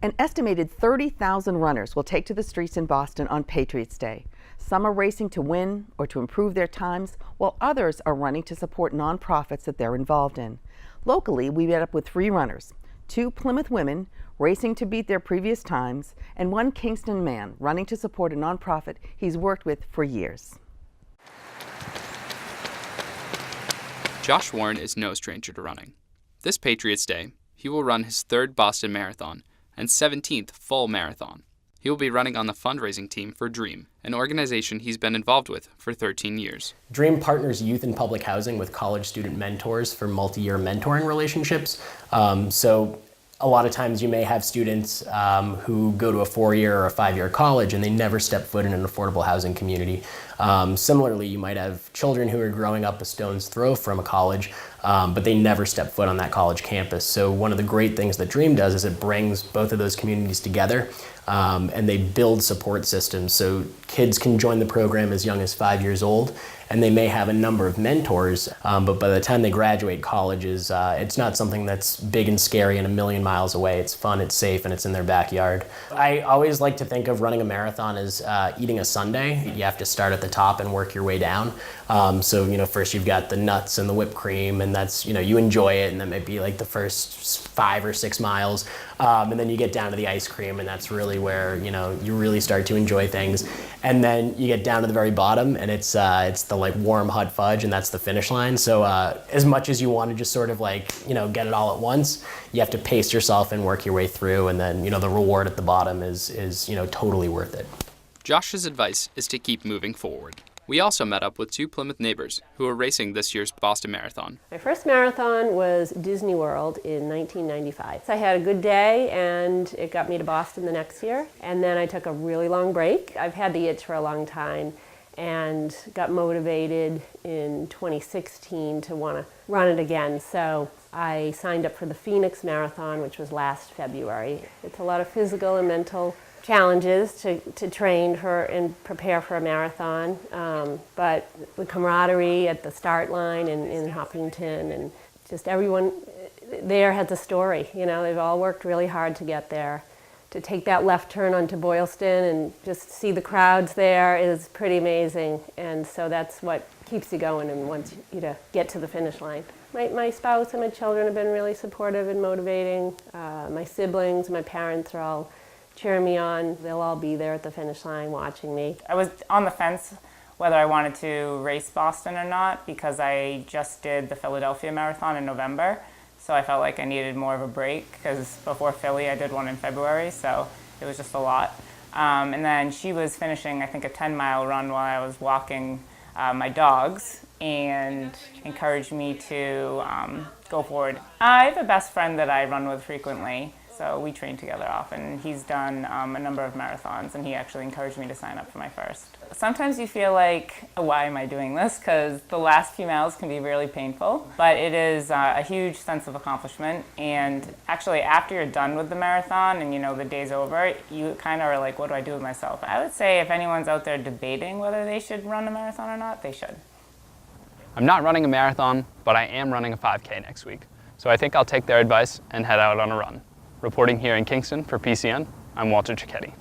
An estimated 30,000 runners will take to the streets in Boston on Patriots Day. Some are racing to win or to improve their times, while others are running to support nonprofits that they're involved in. Locally, we met up with 3 runners, 2 Plymouth women racing to beat their previous times, and 1 Kingston man running to support a nonprofit he's worked with for years. Josh Warren is no stranger to running. This Patriots Day, he will run his 3rd Boston Marathon and 17th full marathon. He will be running on the fundraising team for DREAM, an organization he's been involved with for 13 years. DREAM partners youth in public housing with college student mentors for multi-year mentoring relationships. So a lot of times you may have students who go to a 4-year or a 5-year college and they never step foot in an affordable housing community. Similarly, you might have children who are growing up a stone's throw from a college, but they never step foot on that college campus. So one of the great things that DREAM does is it brings both of those communities together, and they build support systems. So kids can join the program as young as 5 years old, and they may have a number of mentors, but by the time they graduate college, it's not something that's big and scary and a million miles away. It's fun, it's safe, and it's in their backyard. I always like to think of running a marathon as eating a sundae. You have to start at the top and work your way down. So, first you've got the nuts and the whipped cream, and that's, you enjoy it, and that might be like the first 5 or 6 miles. And then you get down to the ice cream, and that's really where, you really start to enjoy things. And then you get down to the very bottom, and it's the like warm hot fudge, and that's the finish line. So as much as you want to just sort of get it all at once, you have to pace yourself and work your way through, and then, the reward at the bottom is totally worth it. Josh's advice is to keep moving forward. We also met up with 2 Plymouth neighbors who are racing this year's Boston Marathon. My first marathon was Disney World in 1995. So I had a good day, and it got me to Boston the next year. And then I took a really long break. I've had the itch for a long time and got motivated in 2016 to want to run it again. So I signed up for the Phoenix Marathon, which was last February. It's a lot of physical and mental challenges to train for and prepare for a marathon, but the camaraderie at the start line in Hopkinton, and just everyone there has a story. They've all worked really hard to get there. To take that left turn onto Boylston and just see the crowds there is pretty amazing, and so that's what keeps you going and wants you to get to the finish line. My spouse and my children have been really supportive and motivating. My siblings, my parents are all cheering me on. They'll all be there at the finish line watching me. I was on the fence whether I wanted to race Boston or not, because I just did the Philadelphia Marathon in November, so I felt like I needed more of a break, because before Philly I did one in February, so it was just a lot. And then she was finishing, I think, a 10-mile run while I was walking my dogs, and encouraged me to go forward. I have a best friend that I run with frequently, so we train together often. He's done a number of marathons, and he actually encouraged me to sign up for my first. Sometimes you feel like, why am I doing this? Because the last few miles can be really painful, but it is a huge sense of accomplishment. And actually, after you're done with the marathon and the day's over, you kind of are like, what do I do with myself? I would say if anyone's out there debating whether they should run a marathon or not, they should. I'm not running a marathon, but I am running a 5K next week. So I think I'll take their advice and head out on a run. Reporting here in Kingston for PCN, I'm Walter Cicchetti.